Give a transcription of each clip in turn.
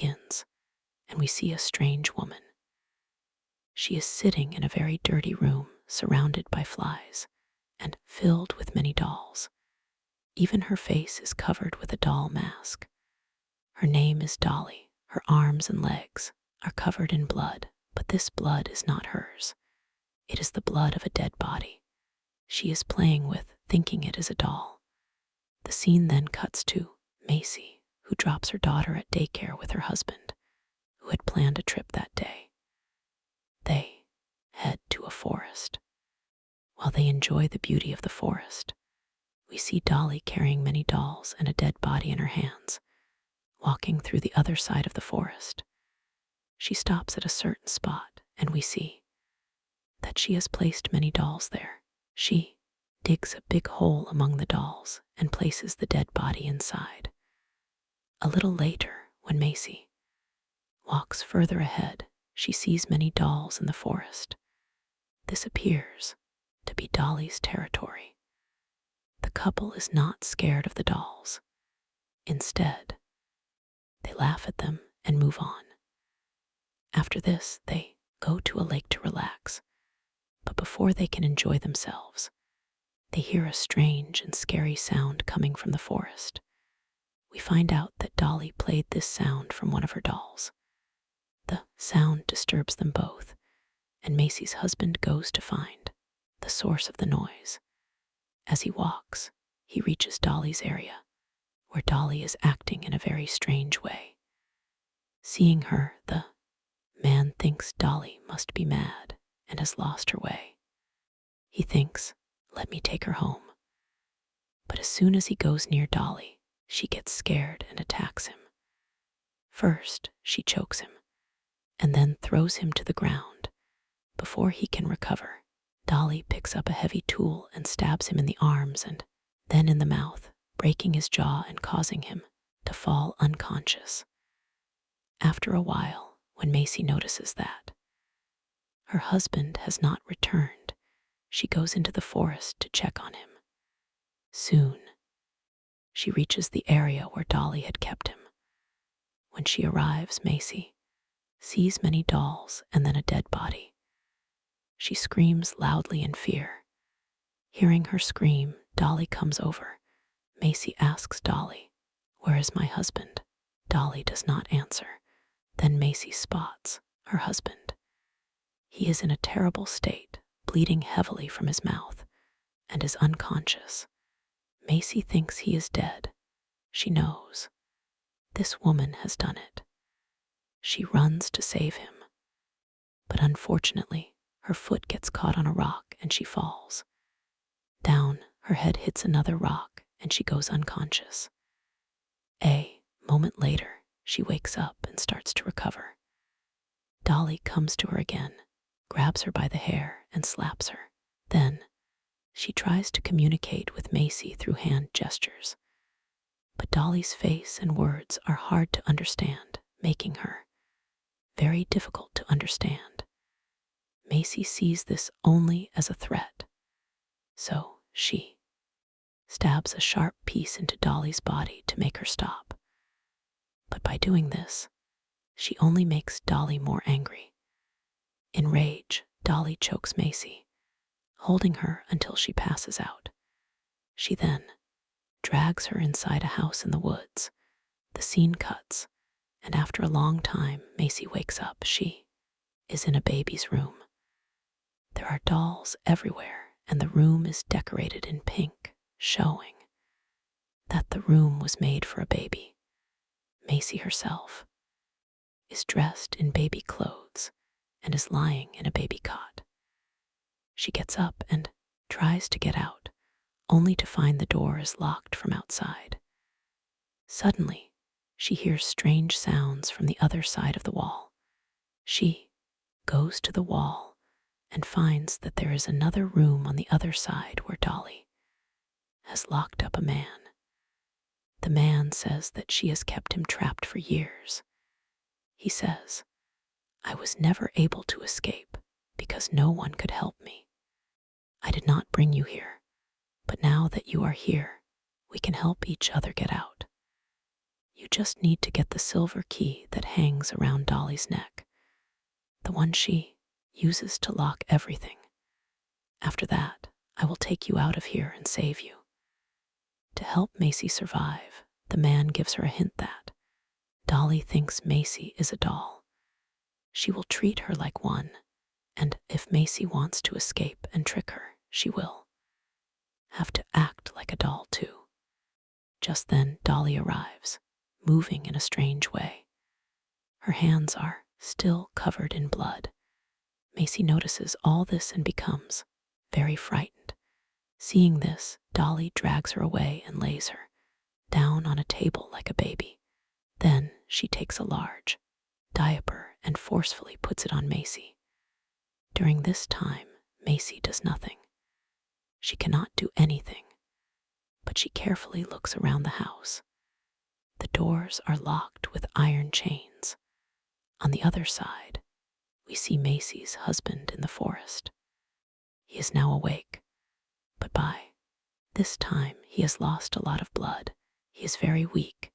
begins, and we see a strange woman. She is sitting in a very dirty room, surrounded by flies, and filled with many dolls. Even her face is covered with a doll mask. Her name is Dolly. Her arms and legs are covered in blood, but this blood is not hers. It is the blood of a dead body she is playing with, thinking it is a doll. The scene then cuts to Macy, who drops her daughter at daycare with her husband, who had planned a trip that day. They head to a forest. While they enjoy the beauty of the forest, we see Dolly carrying many dolls and a dead body in her hands, walking through the other side of the forest. She stops at a certain spot, and we see that she has placed many dolls there. She digs a big hole among the dolls and places the dead body inside. A little later, when Macy walks further ahead, she sees many dolls in the forest. This appears to be Dolly's territory. The couple is not scared of the dolls. Instead, they laugh at them and move on. After this, they go to a lake to relax. But before they can enjoy themselves, they hear a strange and scary sound coming from the forest. We find out that Dolly played this sound from one of her dolls. The sound disturbs them both, and Macy's husband goes to find the source of the noise. As he walks, he reaches Dolly's area, where Dolly is acting in a very strange way. Seeing her, the man thinks Dolly must be mad and has lost her way. He thinks, "Let me take her home." But as soon as he goes near Dolly, she gets scared and attacks him. First, she chokes him, and then throws him to the ground. Before he can recover, Dolly picks up a heavy tool and stabs him in the arms and then in the mouth, breaking his jaw and causing him to fall unconscious. After a while, when Macy notices that her husband has not returned, she goes into the forest to check on him. Soon, she reaches the area where Dolly had kept him. When she arrives, Macy sees many dolls and then a dead body. She screams loudly in fear. Hearing her scream, Dolly comes over. Macy asks Dolly, "Where is my husband?" Dolly does not answer. Then Macy spots her husband. He is in a terrible state, bleeding heavily from his mouth, and is unconscious. Macy thinks he is dead. She knows this woman has done it. She runs to save him, but unfortunately, her foot gets caught on a rock and she falls. Down, her head hits another rock and she goes unconscious. A moment later, she wakes up and starts to recover. Dolly comes to her again, grabs her by the hair and slaps her. Then, she tries to communicate with Macy through hand gestures. But Dolly's face and words are hard to understand, making her very difficult to understand. Macy sees this only as a threat, so she stabs a sharp piece into Dolly's body to make her stop. But by doing this, she only makes Dolly more angry. In rage, Dolly chokes Macy, holding her until she passes out. She then drags her inside a house in the woods. The scene cuts, and after a long time, Macy wakes up. She is in a baby's room. There are dolls everywhere, and the room is decorated in pink, showing that the room was made for a baby. Macy herself is dressed in baby clothes and is lying in a baby cot. She gets up and tries to get out, only to find the door is locked from outside. Suddenly, she hears strange sounds from the other side of the wall. She goes to the wall and finds that there is another room on the other side where Dolly has locked up a man. The man says that she has kept him trapped for years. He says, "I was never able to escape because no one could help me. I did not bring you here, but now that you are here, we can help each other get out. You just need to get the silver key that hangs around Dolly's neck, the one she uses to lock everything. After that, I will take you out of here and save you." To help Macy survive, the man gives her a hint that Dolly thinks Macy is a doll. She will treat her like one, and if Macy wants to escape and trick her, she will have to act like a doll too. Just then, Dolly arrives, moving in a strange way. Her hands are still covered in blood. Macy notices all this and becomes very frightened. Seeing this, Dolly drags her away and lays her down on a table like a baby. Then she takes a large diaper and forcefully puts it on Macy. During this time, Macy does nothing. She cannot do anything, but she carefully looks around the house. The doors are locked with iron chains. On the other side, we see Macy's husband in the forest. He is now awake, but by this time he has lost a lot of blood. He is very weak.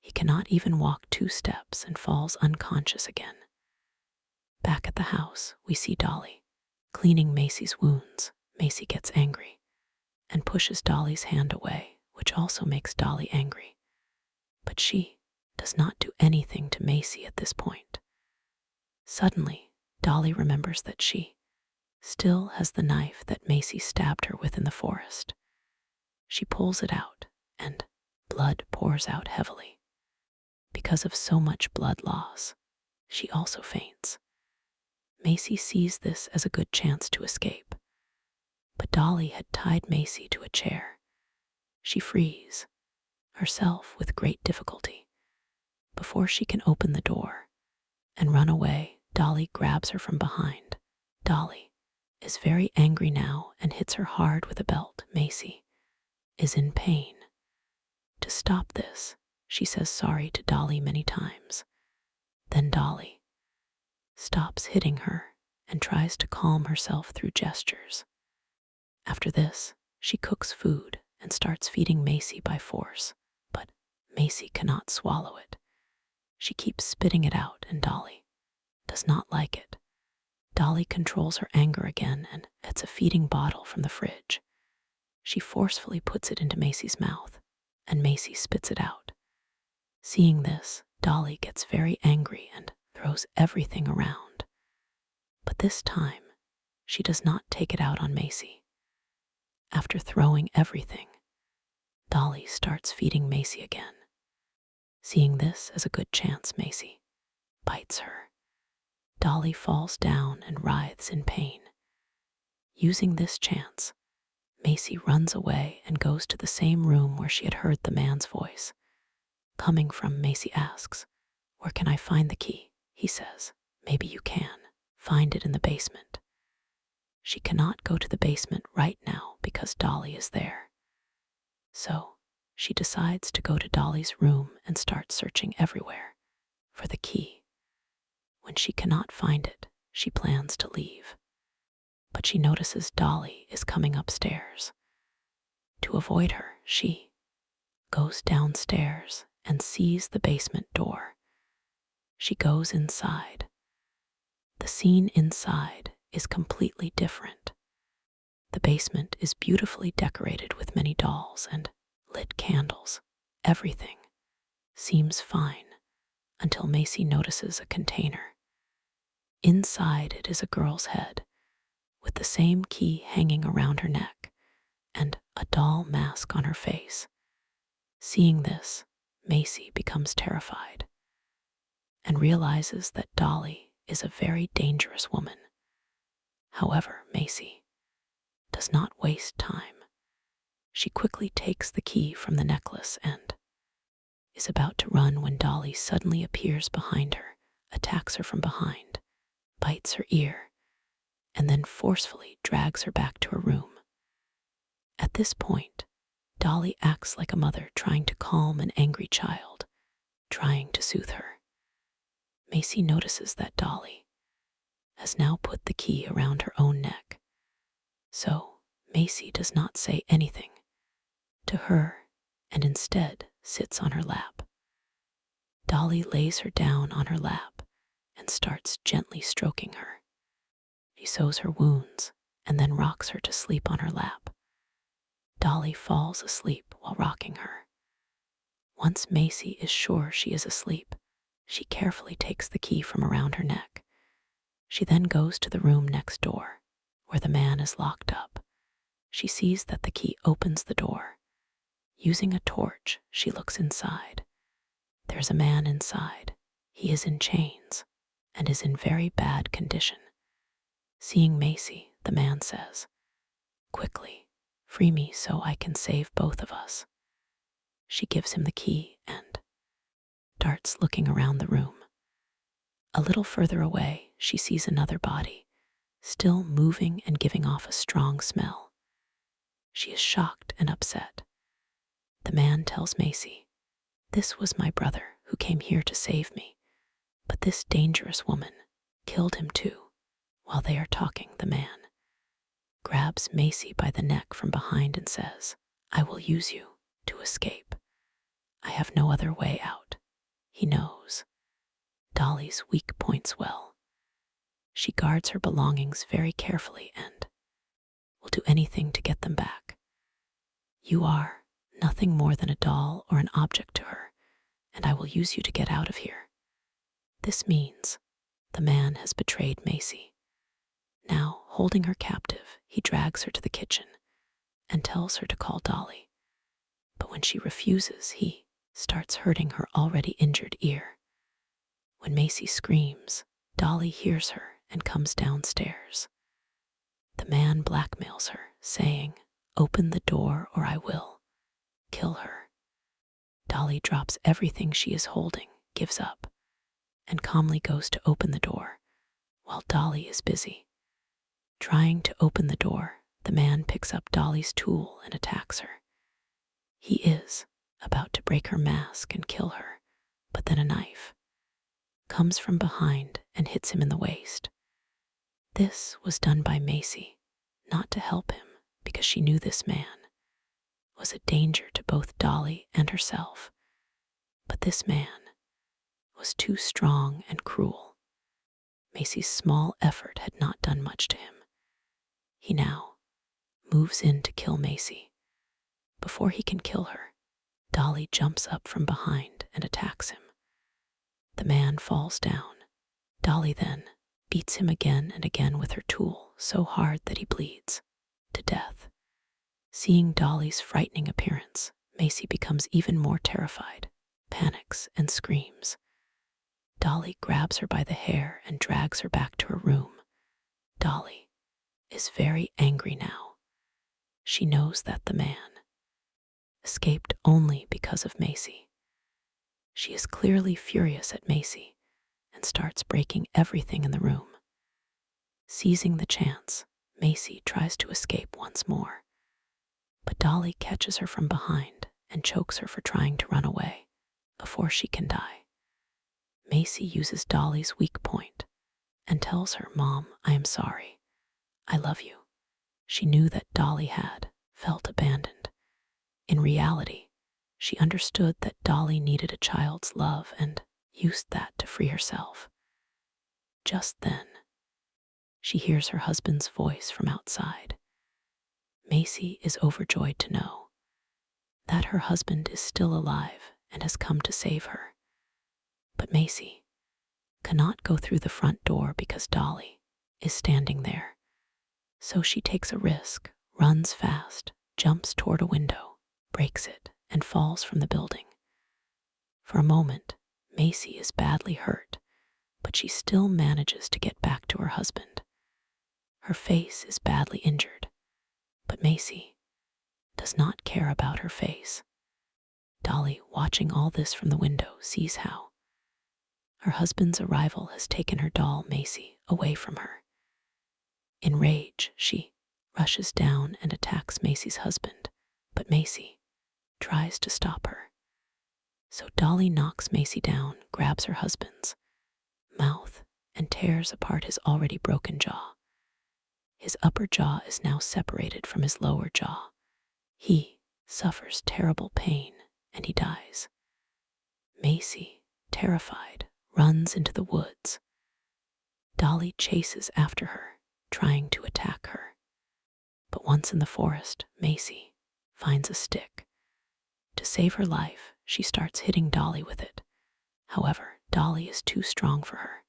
He cannot even walk 2 steps and falls unconscious again. Back at the house, we see Dolly cleaning Macy's wounds. Macy gets angry and pushes Dolly's hand away, which also makes Dolly angry. But she does not do anything to Macy at this point. Suddenly, Dolly remembers that she still has the knife that Macy stabbed her with in the forest. She pulls it out, and blood pours out heavily. Because of so much blood loss, she also faints. Macy sees this as a good chance to escape, but Dolly had tied Macy to a chair. She frees herself with great difficulty. Before she can open the door and run away, Dolly grabs her from behind. Dolly is very angry now and hits her hard with a belt. Macy is in pain. To stop this, she says sorry to Dolly many times. Then Dolly stops hitting her and tries to calm herself through gestures. After this, she cooks food and starts feeding Macy by force, but Macy cannot swallow it. She keeps spitting it out, and Dolly does not like it. Dolly controls her anger again and gets a feeding bottle from the fridge. She forcefully puts it into Macy's mouth, and Macy spits it out. Seeing this, Dolly gets very angry and throws everything around. But this time, she does not take it out on Macy. After throwing everything, Dolly starts feeding Macy again. Seeing this as a good chance, Macy bites her. Dolly falls down and writhes in pain. Using this chance, Macy runs away and goes to the same room where she had heard the man's voice coming from. Macy asks, "Where can I find the key?" He says, "Maybe you can find it in the basement." She cannot go to the basement right now because Dolly is there. So she decides to go to Dolly's room and start searching everywhere for the key. When she cannot find it, she plans to leave. But she notices Dolly is coming upstairs. To avoid her, she goes downstairs and sees the basement door. She goes inside. The scene inside is completely different. The basement is beautifully decorated with many dolls and lit candles. Everything seems fine until Macy notices a container. Inside it is a girl's head with the same key hanging around her neck and a doll mask on her face. Seeing this, Macy becomes terrified and realizes that Dolly is a very dangerous woman. However, Macy does not waste time. She quickly takes the key from the necklace and is about to run when Dolly suddenly appears behind her, attacks her from behind, bites her ear, and then forcefully drags her back to her room. At this point, Dolly acts like a mother trying to calm an angry child, trying to soothe her. Macy notices that Dolly has now put the key around her own neck. So Macy does not say anything to her and instead sits on her lap. Dolly lays her down on her lap and starts gently stroking her. She sews her wounds and then rocks her to sleep on her lap. Dolly falls asleep while rocking her. Once Macy is sure she is asleep, she carefully takes the key from around her neck. She then goes to the room next door, where the man is locked up. She sees that the key opens the door. Using a torch, she looks inside. There's a man inside. He is in chains and is in very bad condition. Seeing Macy, the man says, "Quickly, free me so I can save both of us." She gives him the key and starts looking around the room. A little further away, she sees another body, still moving and giving off a strong smell. She is shocked and upset. The man tells Macy, "This was my brother who came here to save me, but this dangerous woman killed him too." While they are talking, the man grabs Macy by the neck from behind and says, "I will use you to escape. I have no other way out." He knows Dolly's weak points well. She guards her belongings very carefully and will do anything to get them back. "You are nothing more than a doll or an object to her, and I will use you to get out of here." This means the man has betrayed Macy. Now, holding her captive, he drags her to the kitchen and tells her to call Dolly. But when she refuses, he starts hurting her already injured ear. When Macy screams, Dolly hears her and comes downstairs. The man blackmails her, saying, "Open the door or I will kill her." Dolly drops everything she is holding, gives up, and calmly goes to open the door, while Dolly is busy. Trying to open the door, the man picks up Dolly's tool and attacks her. He is about to break her mask and kill her, but then a knife comes from behind and hits him in the waist. This was done by Macy, not to help him, because she knew this man was a danger to both Dolly and herself. But this man was too strong and cruel. Macy's small effort had not done much to him. He now moves in to kill Macy. Before he can kill her, Dolly jumps up from behind and attacks him. The man falls down. Dolly then beats him again and again with her tool so hard that he bleeds to death. Seeing Dolly's frightening appearance, Macy becomes even more terrified, panics, and screams. Dolly grabs her by the hair and drags her back to her room. Dolly is very angry now. She knows that the man escaped only because of Macy. She is clearly furious at Macy and starts breaking everything in the room. Seizing the chance, Macy tries to escape once more, but Dolly catches her from behind and chokes her for trying to run away before she can die. Macy uses Dolly's weak point and tells her, "Mom, I am sorry. I love you." She knew that Dolly had felt abandoned. In reality, she understood that Dolly needed a child's love and used that to free herself. Just then, she hears her husband's voice from outside. Macy is overjoyed to know that her husband is still alive and has come to save her. But Macy cannot go through the front door because Dolly is standing there. So she takes a risk, runs fast, jumps toward a window, breaks it, and falls from the building. For a moment, Macy is badly hurt, but she still manages to get back to her husband. Her face is badly injured, but Macy does not care about her face. Dolly, watching all this from the window, sees how her husband's arrival has taken her doll, Macy, away from her. In rage, she rushes down and attacks Macy's husband, but Macy tries to stop her. So Dolly knocks Macy down, grabs her husband's mouth, and tears apart his already broken jaw. His upper jaw is now separated from his lower jaw. He suffers terrible pain and he dies. Macy terrified, runs into the woods. Dolly chases after her, trying to attack her. But once in the forest, Macy finds a stick. To save her life, she starts hitting Dolly with it. However, Dolly is too strong for her.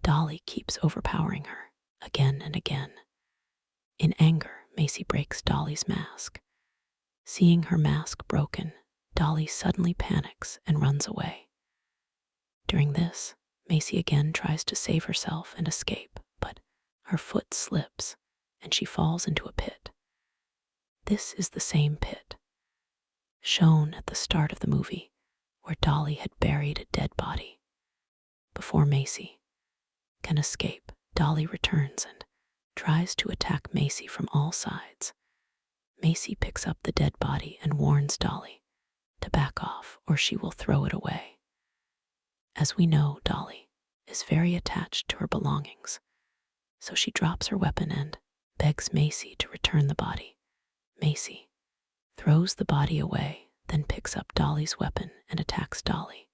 Dolly keeps overpowering her again and again. In anger, Macy breaks Dolly's mask. Seeing her mask broken, Dolly suddenly panics and runs away. During this, Macy again tries to save herself and escape, but her foot slips and she falls into a pit. This is the same pit shown at the start of the movie where Dolly had buried a dead body. Before Macy can escape, Dolly returns and tries to attack Macy from all sides. Macy picks up the dead body and warns Dolly to back off or she will throw it away. As we know, Dolly is very attached to her belongings, so she drops her weapon and begs Macy to return the body. Macy throws the body away, then picks up Dolly's weapon and attacks Dolly,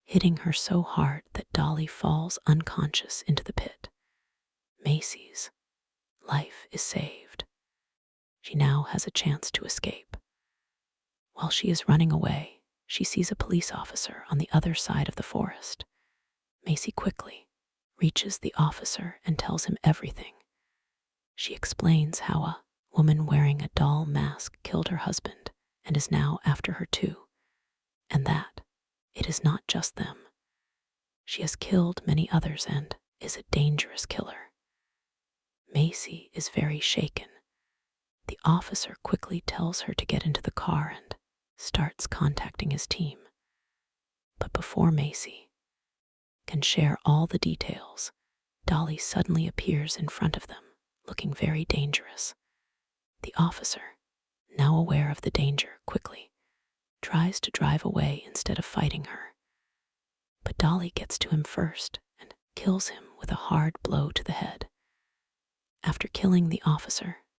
hitting her so hard that Dolly falls unconscious into the pit. Macy's life is saved. She now has a chance to escape. While she is running away, she sees a police officer on the other side of the forest. Macy quickly reaches the officer and tells him everything. She explains how a woman wearing a doll mask killed her husband and is now after her too, and that it is not just them. She has killed many others and is a dangerous killer. Macy is very shaken. The officer quickly tells her to get into the car and starts contacting his team. But before Macy can share all the details, Dolly suddenly appears in front of them, looking very dangerous. The officer, now aware of the danger, quickly tries to drive away instead of fighting her. But Dolly gets to him first and kills him with a hard blow to the head. After killing the officer,